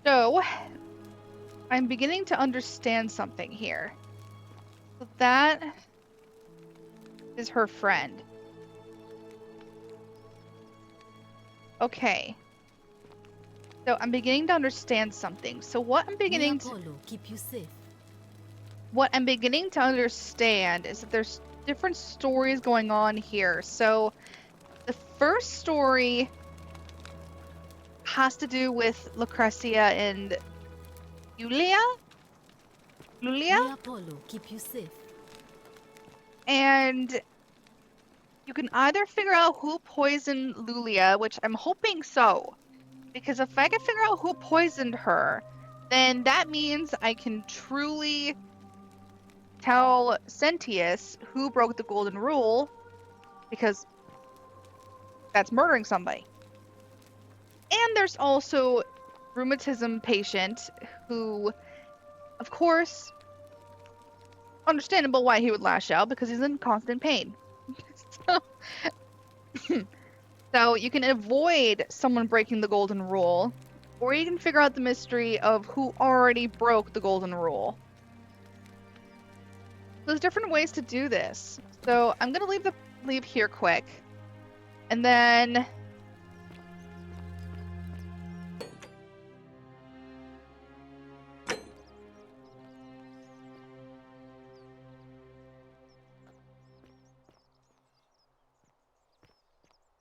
So, I'm beginning to understand something here. So that is her friend. Okay. So I'm beginning to understand something. So May Apollo keep you safe. what I'm beginning to understand is that there's different stories going on here. So the first story has to do with Lucretia and Julia? Lulia? May Apollo keep you safe. And you can either figure out who poisoned Lulia, which I'm hoping so. Because if I can figure out who poisoned her, then that means I can truly tell Sentius who broke the golden rule, because that's murdering somebody. And there's also rheumatism patient who, of course, understandable why he would lash out because he's in constant pain. so, so you can avoid someone breaking the golden rule, or you can figure out the mystery of who already broke the golden rule. There's different ways to do this. So I'm gonna leave here quick, and then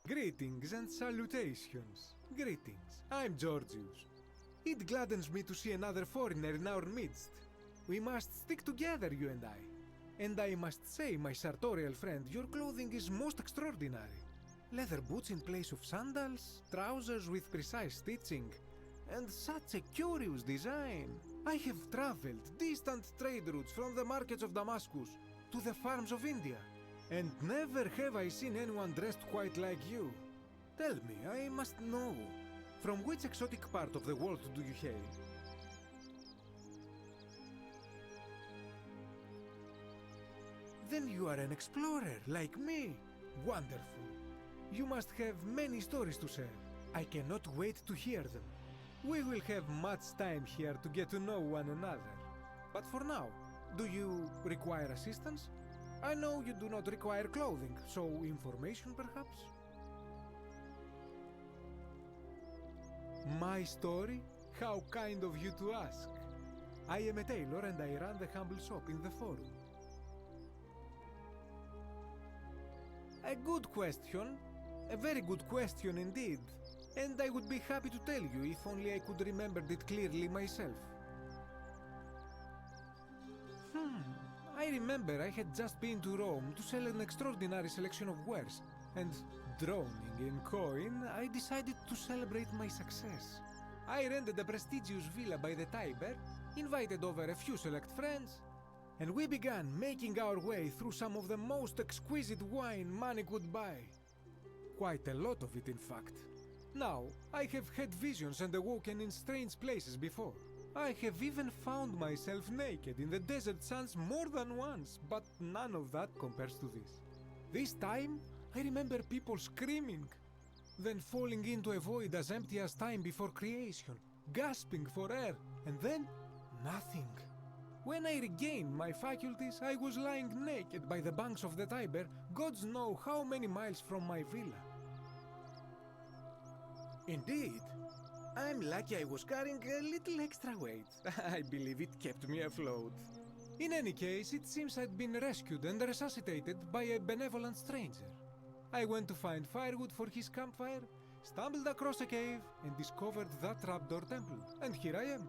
Greetings and salutations. Greetings. I'm Georgius. It gladdens me to see another foreigner in our midst. We must stick together, you and I. And I must say, my sartorial friend, your clothing is most extraordinary. Leather boots in place of sandals, trousers with precise stitching, and such a curious design. I have traveled distant trade routes from the markets of Damascus to the farms of India. And never have I seen anyone dressed quite like you. Tell me, I must know, from which exotic part of the world do you hail? Then you are an explorer, like me. Wonderful. You must have many stories to share. I cannot wait to hear them. We will have much time here to get to know one another. But for now, do you require assistance? I know you do not require clothing, so information perhaps? My story? How kind of you to ask. I am a tailor and I run the humble shop in the forum. A good question. A very good question indeed. And I would be happy to tell you if only I could remember it clearly myself. I remember I had just been to Rome to sell an extraordinary selection of wares, and droning in coin, I decided to celebrate my success. I rented a prestigious villa by the Tiber, invited over a few select friends, and we began making our way through some of the most exquisite wine money could buy. Quite a lot of it, in fact. Now, I have had visions and awoken in strange places before. I have even found myself naked in the desert sands more than once, but none of that compares to this. This time, I remember people screaming, then falling into a void as empty as time before creation, gasping for air, and then nothing. When I regained my faculties, I was lying naked by the banks of the Tiber, gods know how many miles from my villa. Indeed. I'm lucky I was carrying a little extra weight. I believe it kept me afloat. In any case, it seems I'd been rescued and resuscitated by a benevolent stranger. I went to find firewood for his campfire, stumbled across a cave, and discovered that trapdoor temple. And here I am.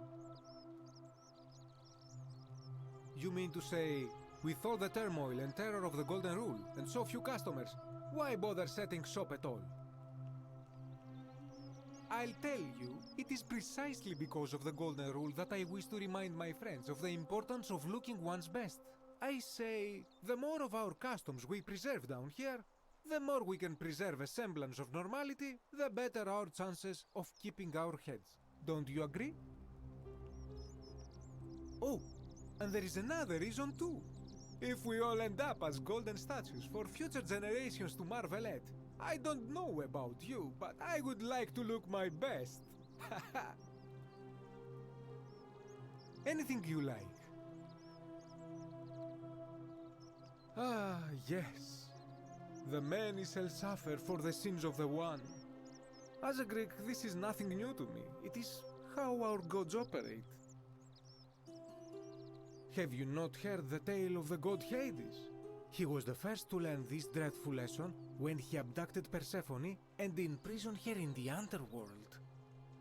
You mean to say, with all the turmoil and terror of the Golden Rule, and so few customers, why bother setting shop at all? I'll tell you, it is precisely because of the Golden Rule that I wish to remind my friends of the importance of looking one's best. I say, the more of our customs we preserve down here, the more we can preserve a semblance of normality, the better our chances of keeping our heads. Don't you agree? Oh, and there is another reason too. If we all end up as golden statues for future generations to marvel at, I don't know about you, but I would like to look my best. Anything you like. Ah, yes. The many shall suffer for the sins of the one. As a Greek, this is nothing new to me. It is how our gods operate. Have you not heard the tale of the god Hades? He was the first to learn this dreadful lesson when he abducted Persephone and imprisoned her in the underworld.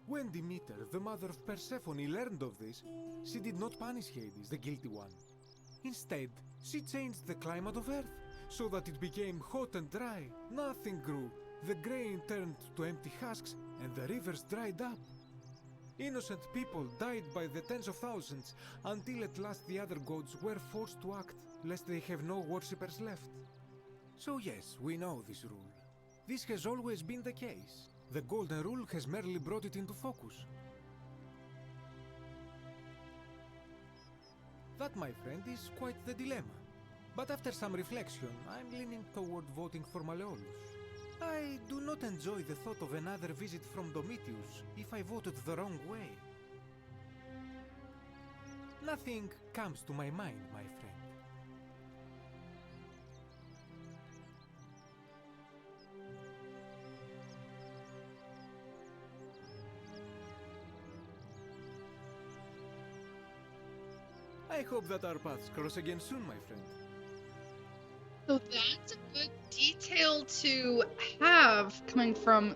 When Demeter, the mother of Persephone, learned of this, she did not punish Hades, the guilty one. Instead, she changed the climate of Earth so that it became hot and dry. Nothing grew. The grain turned to empty husks and the rivers dried up. Innocent people died by the tens of thousands until at last the other gods were forced to act lest they have no worshippers left. So yes, we know this rule. This has always been the case. The Golden Rule has merely brought it into focus. That, my friend, is quite the dilemma. But after some reflection, I'm leaning toward voting for Malleolus. I do not enjoy the thought of another visit from Domitius if I voted the wrong way. Nothing comes to my mind, my friend. I hope that our paths cross again soon, my friend. So that's a good detail to have coming from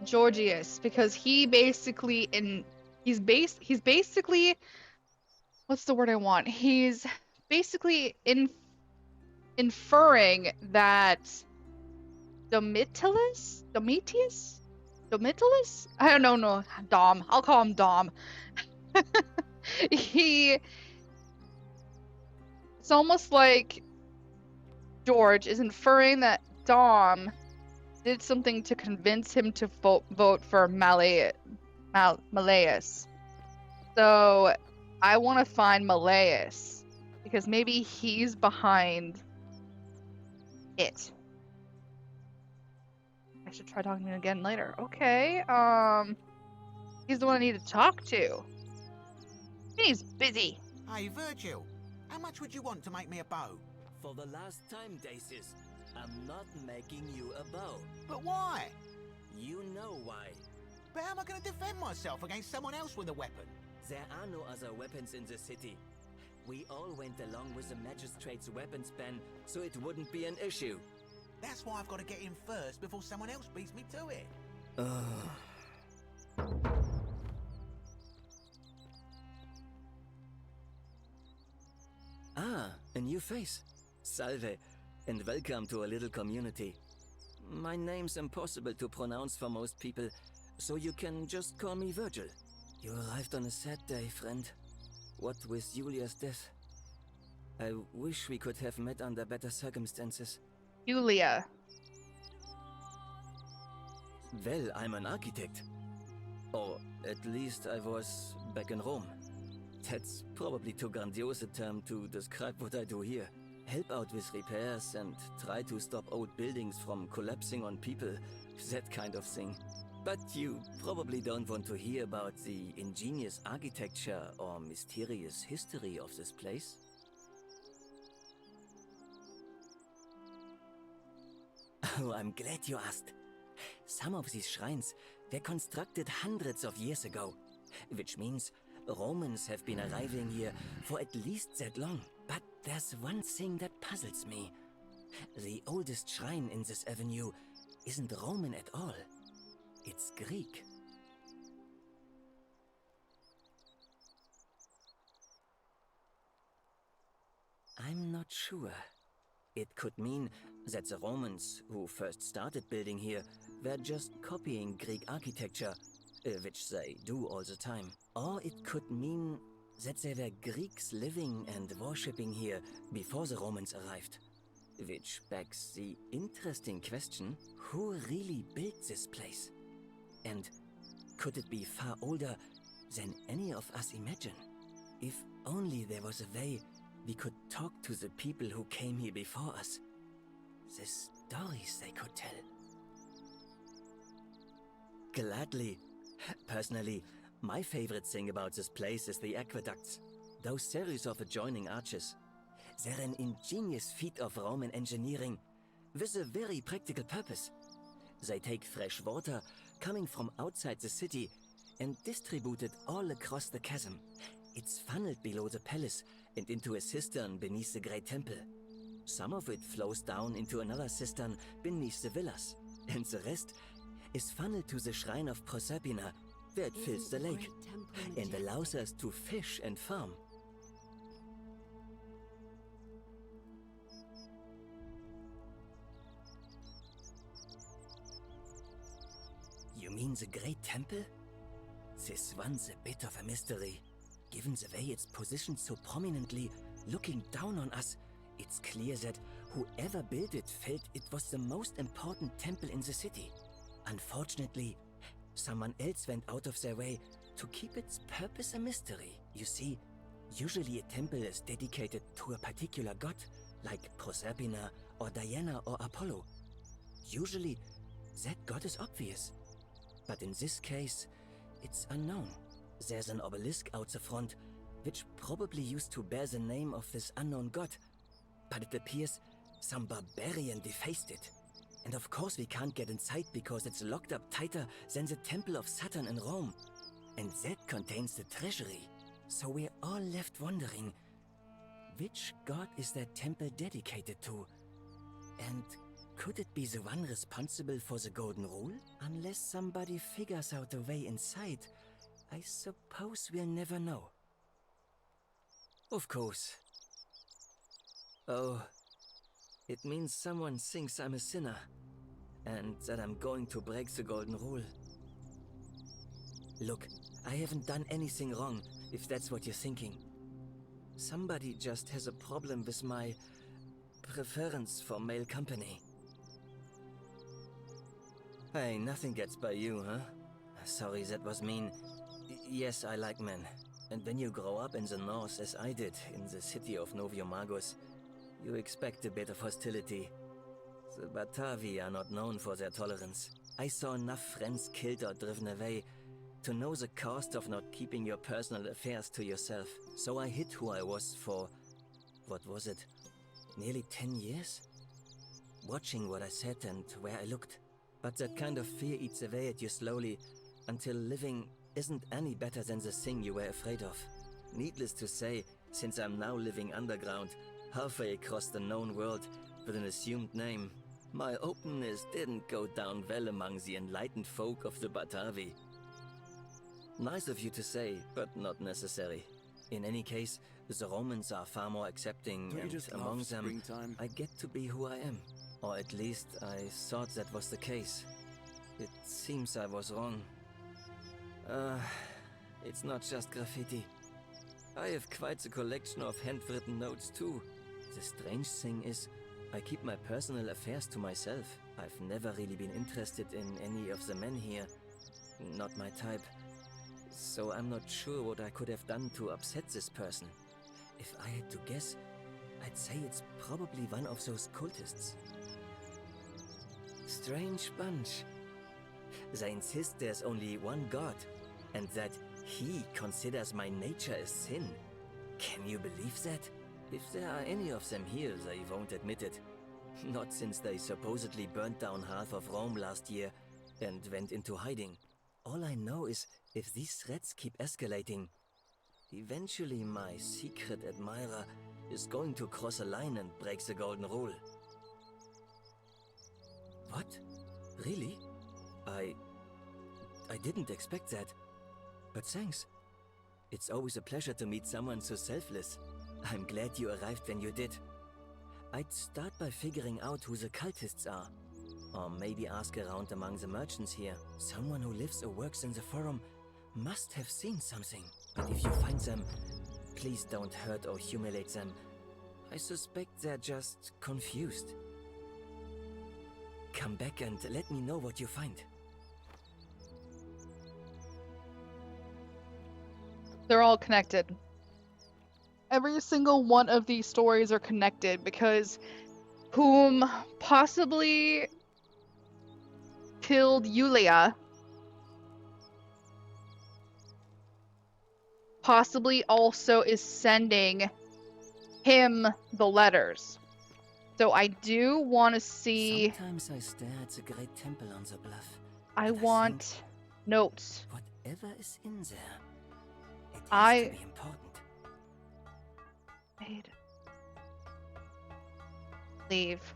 Georgius, because he basically he's basically, what's the word I want? He's basically inferring that Domitius? I don't know, no, Dom. I'll call him Dom. It's almost like George is inferring that Dom did something to convince him to vote for Malleus. So I want to find Malleus because maybe he's behind it. I should try talking to him again later. Okay. He's the one I need to talk to. He's busy. Hey, Virgil, how much would you want to make me a bow? For the last time, Dacis, I'm not making you a bow. But why? You know why. But how am I going to defend myself against someone else with a weapon? There are no other weapons in the city. We all went along with the magistrate's weapons ban, so it wouldn't be an issue. That's why I've got to get in first before someone else beats me to it. Ah, a new face. Salve, and welcome to a little community. My name's impossible to pronounce for most people, so you can just call me Virgil. You arrived on a sad day, friend. What with Julia's death? I wish we could have met under better circumstances. Julia. Well, I'm an architect. Or at least I was back in Rome. That's probably too grandiose a term to describe what I do here. Help out with repairs and try to stop old buildings from collapsing on people, that kind of thing. But you probably don't want to hear about the ingenious architecture or mysterious history of this place. Oh, I'm glad you asked. Some of these shrines were constructed hundreds of years ago, which means Romans have been arriving here for at least that long. But there's one thing that puzzles me. The oldest shrine in this avenue isn't Roman at all. It's Greek. I'm not sure. It could mean that the Romans, who first started building here, were just copying Greek architecture, which they do all the time. Or it could mean that there were Greeks living and worshipping here before the Romans arrived. Which begs the interesting question, who really built this place? And could it be far older than any of us imagine? If only there was a way we could talk to the people who came here before us. The stories they could tell. Gladly. Personally, My favorite thing about this place is the aqueducts. Those series of adjoining arches. They're an ingenious feat of Roman engineering with a very practical purpose. They take fresh water coming from outside the city and distribute it all across the chasm. It's funneled below the palace and into a cistern beneath the great temple. Some of it flows down into another cistern beneath the villas, and the rest is funneled to the shrine of Proserpina, where it fills the lake and allows us to fish and farm. You mean the Great Temple? This one's a bit of a mystery. Given the way it's positioned so prominently, looking down on us, it's clear that whoever built it felt it was the most important temple in the city. Unfortunately, someone else went out of their way to keep its purpose a mystery. You see, usually a temple is dedicated to a particular god, like Proserpina or Diana or Apollo. Usually, that god is obvious. But in this case, it's unknown. There's an obelisk out the front, which probably used to bear the name of this unknown god. But it appears some barbarian defaced it. And of course we can't get inside because it's locked up tighter than the Temple of Saturn in Rome. And that contains the treasury. So we're all left wondering, which god is that temple dedicated to? And could it be the one responsible for the Golden Rule? Unless somebody figures out a way inside, I suppose we'll never know. Of course. Oh, it means someone thinks I'm a sinner, and that I'm going to break the Golden Rule. Look, I haven't done anything wrong, if that's what you're thinking. Somebody just has a problem with my preference for male company. Hey, nothing gets by you, huh? Sorry, that was mean. Yes, I like men. And when you grow up in the north, as I did, in the city of Noviomagus, you expect a bit of hostility. The Batavi are not known for their tolerance. I saw enough friends killed or driven away to know the cost of not keeping your personal affairs to yourself. So I hid who I was for, what was it, nearly 10 years? Watching what I said and where I looked. But that kind of fear eats away at you slowly, until living isn't any better than the thing you were afraid of. Needless to say, since I'm now living underground, halfway across the known world, with an assumed name, my openness didn't go down well among the enlightened folk of the Batavi. Nice of you to say, but not necessary. In any case, the Romans are far more accepting, Don't you and just among love them, springtime? I get to be who I am. Or at least I thought that was the case. It seems I was wrong. It's not just graffiti. I have quite a collection of handwritten notes too. The strange thing is, I keep my personal affairs to myself. I've never really been interested in any of the men here. Not my type. So I'm not sure what I could have done to upset this person. If I had to guess, I'd say it's probably one of those cultists. Strange bunch. They insist there's only one god, and that he considers my nature a sin. Can you believe that? If there are any of them here, they won't admit it. Not since they supposedly burnt down half of Rome last year and went into hiding. All I know is, if these threats keep escalating, eventually my secret admirer is going to cross a line and break the Golden Rule. What? Really? I didn't expect that. But thanks. It's always a pleasure to meet someone so selfless. I'm glad you arrived when you did. I'd start by figuring out who the cultists are. Or maybe ask around among the merchants here. Someone who lives or works in the forum must have seen something. But if you find them, please don't hurt or humiliate them. I suspect they're just confused. Come back and let me know what you find. They're all connected. Every single one of these stories are connected because whom possibly killed Yulia possibly also is sending him the letters. So I do want to see. Sometimes I stare at the great temple on the bluff. I and want think, notes. whatever is in there, it has I- to be important. Wait. Leave.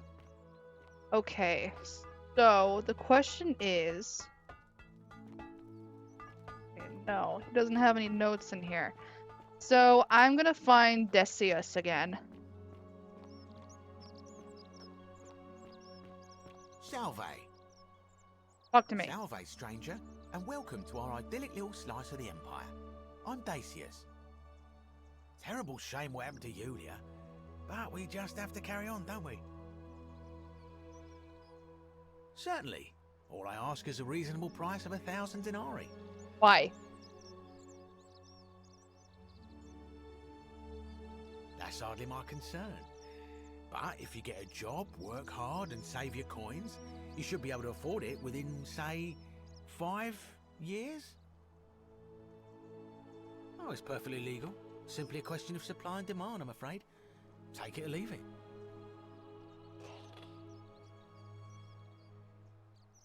Okay. So the question is. Okay, no, he doesn't have any notes in here. So I'm gonna find Decius again. Salve. Talk to me. Salve, stranger, and welcome to our idyllic little slice of the Empire. I'm Dacius. Terrible shame what happened to Yulia, but we just have to carry on, don't we? Certainly. All I ask is a reasonable price of 1,000 denarii. Why? That's hardly my concern. But if you get a job, work hard and save your coins, you should be able to afford it within, say, 5 years? Oh, it's perfectly legal. Simply a question of supply and demand, I'm afraid. Take it or leave it.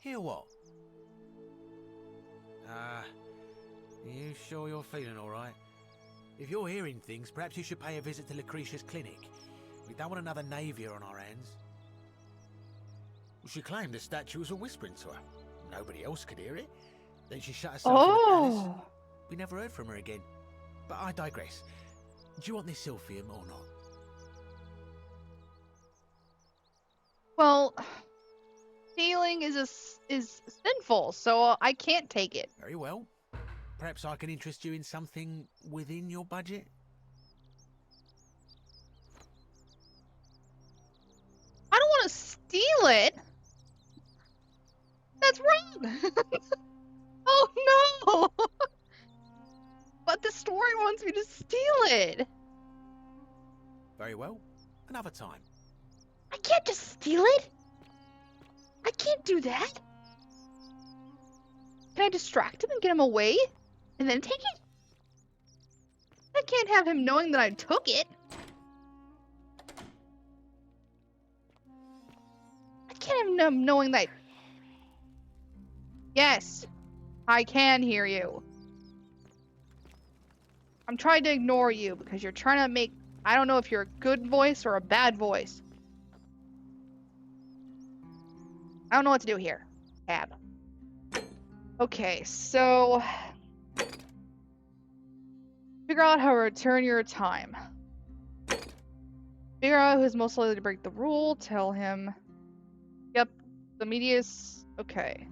Hear what? You sure you're feeling all right? If you're hearing things, perhaps you should pay a visit to Lucretia's clinic. We don't want another Navier on our hands. She claimed the statue was whispering to her. Nobody else could hear it. Then she shut herself in the palace. Oh. We never heard from her again. But I digress. Do you want this Silphium or not? Well, stealing is sinful, so I can't take it. Very well. Perhaps I can interest you in something within your budget? I don't want to steal it. That's wrong. Oh no! But the story wants me to steal it. Very well. Another time. I can't just steal it. I can't do that. Can I distract him and get him away? And then take it? I can't have him knowing that I took it. I can't have him knowing that. Yes, I can hear you. I'm trying to ignore you because you're trying to make... I don't know if you're a good voice or a bad voice. I don't know what to do here. Tab. Okay, so... Figure out how to return your time. Figure out who's most likely to break the rule. Tell him. Yep, the media's... Okay.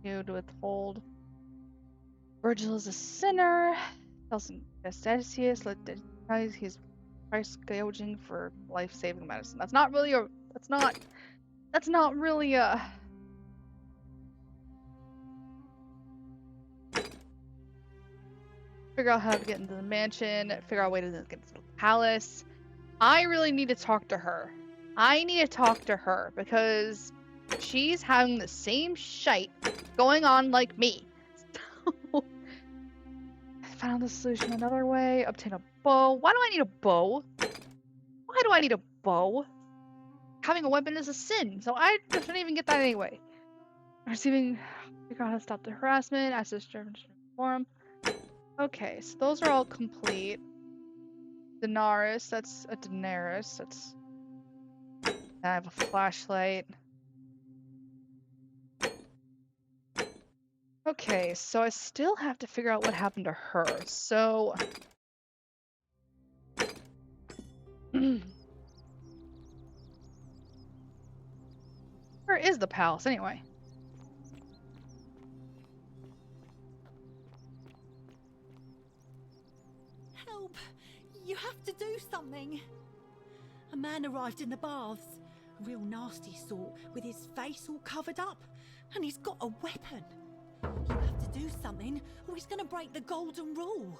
You to withhold. Virgil is a sinner. Tells him Vestasius, let he's price gouging for life-saving medicine. That's not really a... That's not really a... Figure out how to get into the mansion. Figure out a way to get into the palace. I really need to talk to her. I need to talk to her because she's having the same shite going on like me. So, I found the solution another way. Obtain a bow. Why do I need a bow? Why do I need a bow? Having a weapon is a sin, so I shouldn't even get that anyway. Receiving, figure out how to stop the harassment. Ask the servant to inform. Okay, so those are all complete. Daenerys, that's a Daenerys. That's. I have a flashlight. Okay, so I still have to figure out what happened to her. So. Where is the palace anyway? Help! You have to do something. A man arrived in the baths. A real nasty sort, with his face all covered up. And he's got a weapon. You have to do something, or he's gonna break the golden rule.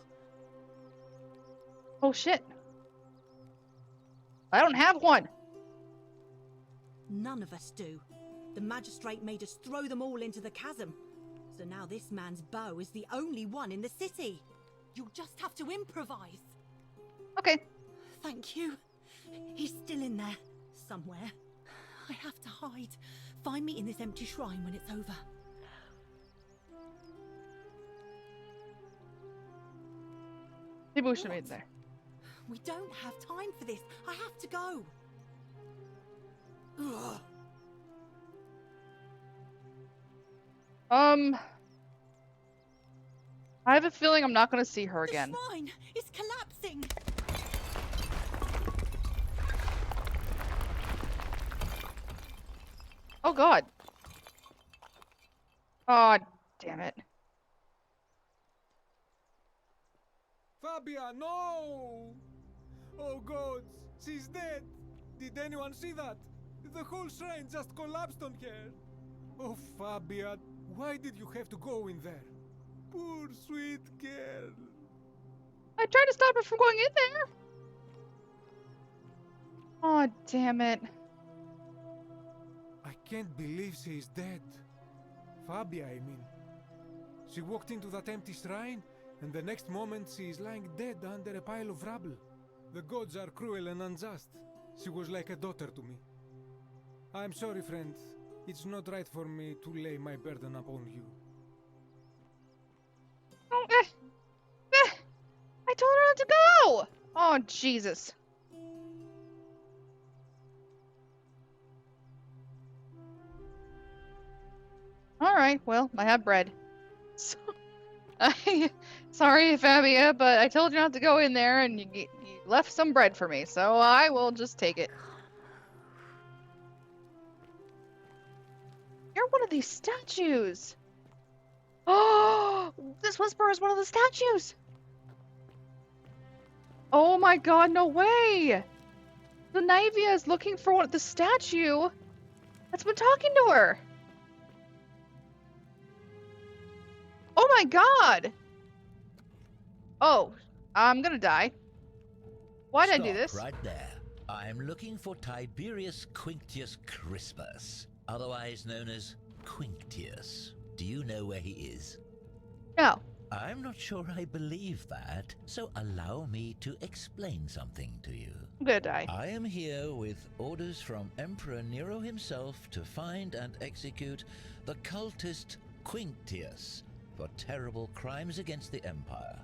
Oh shit. I don't have one. None of us do. The magistrate made us throw them all into the chasm. So now this man's bow is the only one in the city. You'll just have to improvise. Okay. Thank you. He's still in there, somewhere. I have to hide. Find me in this empty shrine when it's over. Maybe we should have made there. We don't have time for this. I have to go. Ugh. I have a feeling I'm not going to see her The again. shrine is collapsing. Oh god. Oh, damn it. Fabia, no! Oh gods, she's dead! Did anyone see that? The whole shrine just collapsed on her! Oh Fabia, why did you have to go in there? Poor sweet girl! I tried to stop her from going in there. Oh, damn it. I can't believe she is dead. Fabia, I mean. She walked into that empty shrine, and the next moment she is lying dead under a pile of rubble. The gods are cruel and unjust. She was like a daughter to me. I'm sorry, friend. It's not right for me to lay my burden upon you. Oh, I told her not to go! Oh, Jesus. Alright, well, I have bread. So, sorry, Fabia, but I told you not to go in there, and you left some bread for me, so I will just take it. You're one of these statues! Oh, this Whisperer is one of the statues! Oh my god, no way! The Nivea is looking for the statue that's been talking to her! Oh my god! Oh, I'm gonna die. Why'd I do this? Right there. I'm looking for Tiberius Quinctius Crispus, otherwise known as Quinctius. Do you know where he is? No. I'm not sure I believe that, so allow me to explain something to you. I'm gonna die. I am here with orders from Emperor Nero himself to find and execute the cultist Quinctius for terrible crimes against the Empire.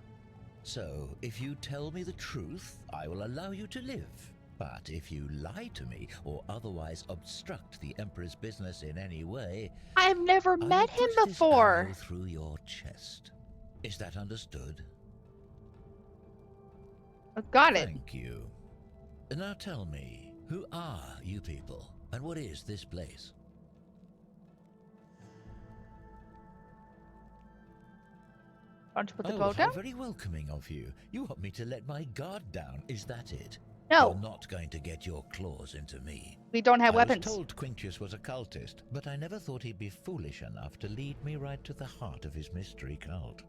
So, if you tell me the truth, I will allow you to live. But if you lie to me or otherwise obstruct the Emperor's business in any way, I've never I will met him put this before. arrow through your chest. Is that understood? Got it. Thank you. Now tell me, who are you people, and what is this place? Want to put the Oh, bow how down? very welcoming of you. You want me to let my guard down, is that it? No. You're not going to get your claws into me. We don't have I weapons. was told Quinctius was a cultist, but I never thought he'd be foolish enough to lead me right to the heart of his mystery cult.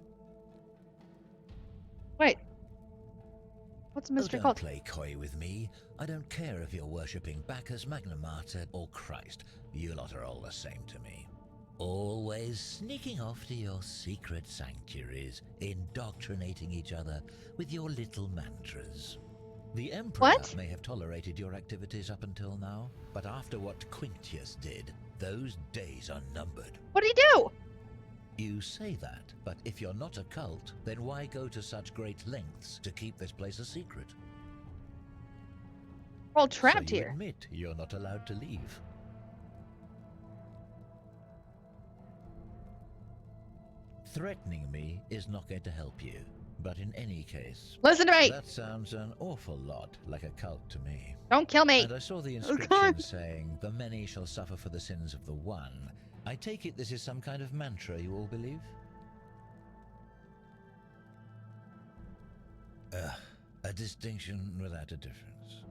Wait. What's a Oh, mystery don't called? play coy with me. I don't care if you're worshipping Bacchus, Magna Mater, or Christ. You lot are all the same to me. Always sneaking off to your secret sanctuaries, indoctrinating each other with your little mantras. The Emperor What? may have tolerated your activities up until now, but after what Quinctius did, those days are numbered. What'd he do? You say that, but if you're not a cult, then why go to such great lengths to keep this place a secret? We're all trapped So you here. admit you're not allowed to leave. Threatening me is not going to help you, but in any case, Listen to me. that sounds an awful lot like a cult to me. Don't kill me. And I saw the God. inscription saying, "The many shall suffer for the sins of the one." I take it this is some kind of mantra you all believe? A distinction without a difference.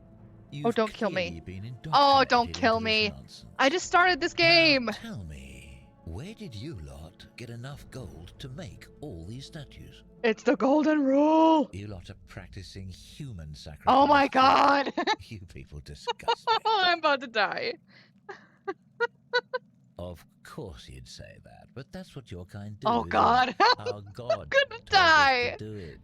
Oh, don't kill me. clearly been Oh, don't indoctrinated kill into this me. nonsense. I just started this game. Now, tell me, where did you lot get enough gold to make all these statues? It's the golden rule. You lot are practicing human sacrifice. Oh my god. You people disgust me. I'm about to die. Of course you'd say that, but that's what your kind do. Oh god. Our God gonna told us die. to do it.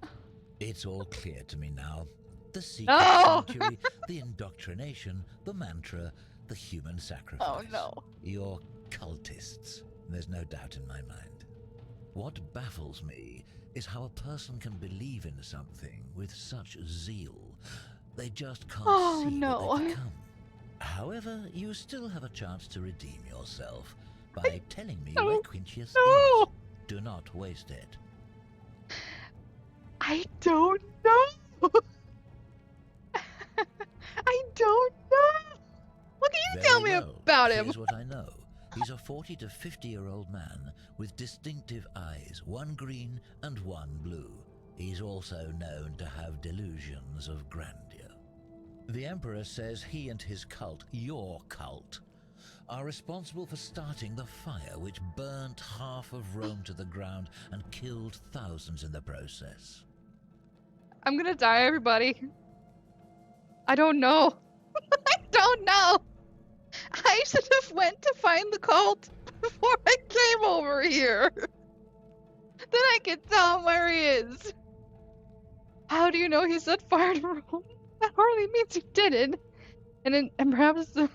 It's all clear to me now. The secret No! sanctuary, the indoctrination, the mantra, the human sacrifice. Oh, no. You're cultists. There's no doubt in my mind. What baffles me is how a person can believe in something with such zeal. They just can't Oh, see no. what they become. However, you still have a chance to redeem yourself by telling me where Quintius No! is. Do not waste it. I don't know. I don't know. What can you tell me Very well. about him? Here's what I know. He's a 40 to 50-year-old man with distinctive eyes, one green and one blue. He's also known to have delusions of grandeur. The Emperor says he and his cult, your cult, are responsible for starting the fire which burnt half of Rome to the ground and killed thousands in the process. I'm gonna die, everybody. I don't know. I don't know. I should have went to find the cult before I came over here. Then I could tell him where he is. How do you know he set fire to Rome? That hardly means he didn't. And perhaps the...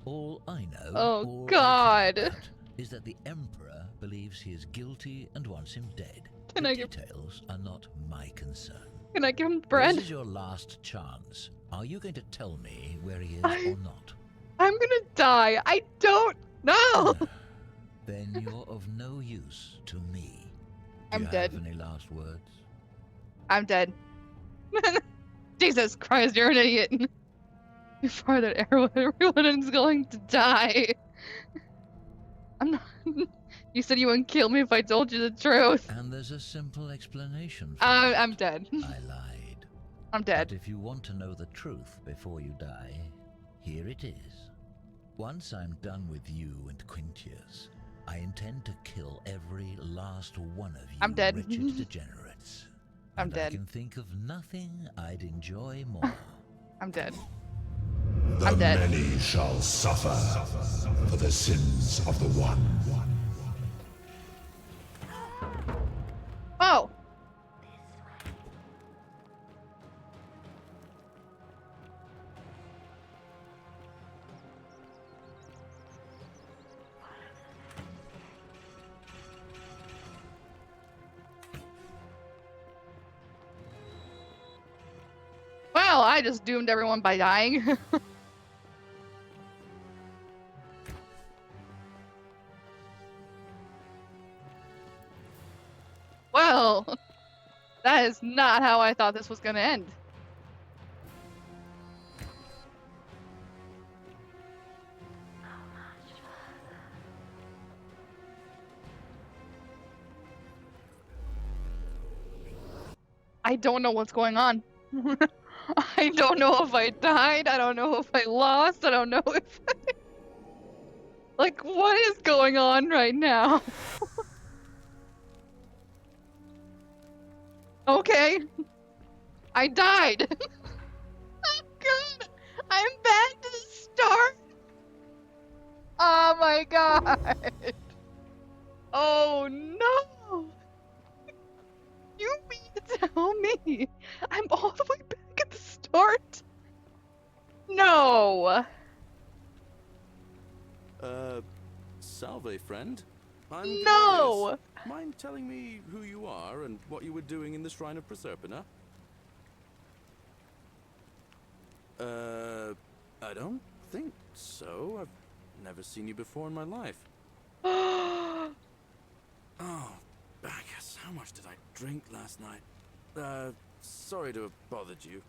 All I know, Oh, all God. I care about, is that the Emperor believes he is guilty and wants him dead. Can The I give- details are not my concern. Can I give him bread? This is your last chance. Are you going to tell me where he is I- or not? I'm gonna die. I don't know. Then you're of no use to me. Do I'm you dead. have any last words? I'm dead. Jesus Christ, you're an idiot. You fired that arrow at everyone and is going to die. I'm not. You said you wouldn't kill me if I told you the truth. And there's a simple explanation for I'm that. dead. I lied. I'm dead. But if you want to know the truth before you die, here it is. Once I'm done with you and Quintius, I intend to kill every last one of you I'm dead. wretched degenerates. I'm And dead. I can think of nothing I'd enjoy more. I'm dead. The I'm dead. many shall suffer for the sins of the one. Oh! Well, I just doomed everyone by dying. Well, that is not how I thought this was gonna end. I don't know what's going on. I don't know if I died. I don't know if I lost. I don't know if like, what is going on right now? Okay. I died. Oh god. I'm back to the start. Oh my god. Oh no. You mean to tell me I'm all the way back at the start? No. Salve, friend. I'm curious. No. Mind telling me who you are and what you were doing in the Shrine of Proserpina? I don't think so. I've never seen you before in my life. Oh, Bacchus, how much did I drink last night? Sorry to have bothered you.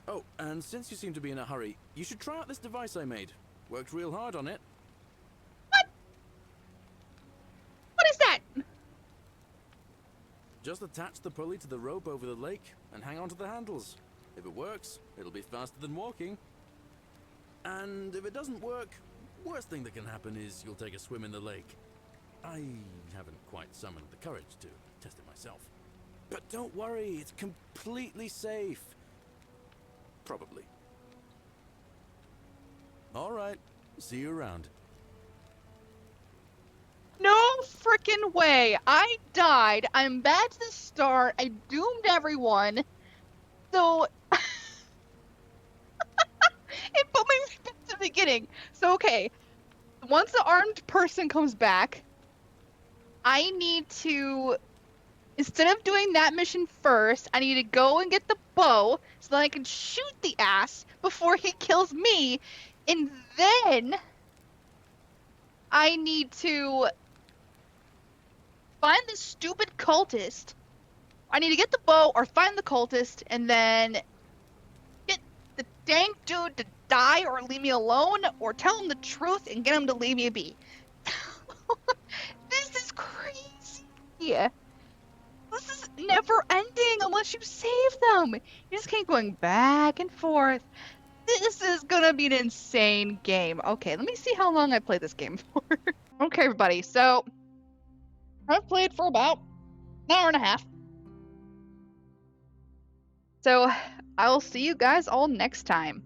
Oh, and since you seem to be in a hurry, you should try out this device I made. Worked real hard on it. What is that? Just attach the pulley to the rope over the lake and hang on to the handles. If it works, it'll be faster than walking. And if it doesn't work, worst thing that can happen is you'll take a swim in the lake. I haven't quite summoned the courage to test it myself. But don't worry, it's completely safe. Probably. All right, see you around. No freaking fucking way. I died. I'm back to the start. I doomed everyone. So it put me back to the beginning. So okay, once the armed person comes back, I need to, instead of doing that mission first, I need to go and get the bow so that I can shoot the ass before he kills me. And then I need to find the stupid cultist. I need to get the bow or find the cultist and then get the dang dude to die or leave me alone, or tell him the truth and get him to leave me be. This is crazy. This is never ending unless you save them. You just keep going back and forth. This is gonna be an insane game. Okay, let me see how long I played this game for. Okay, everybody, so I've played for about an hour and a half. So I'll see you guys all next time.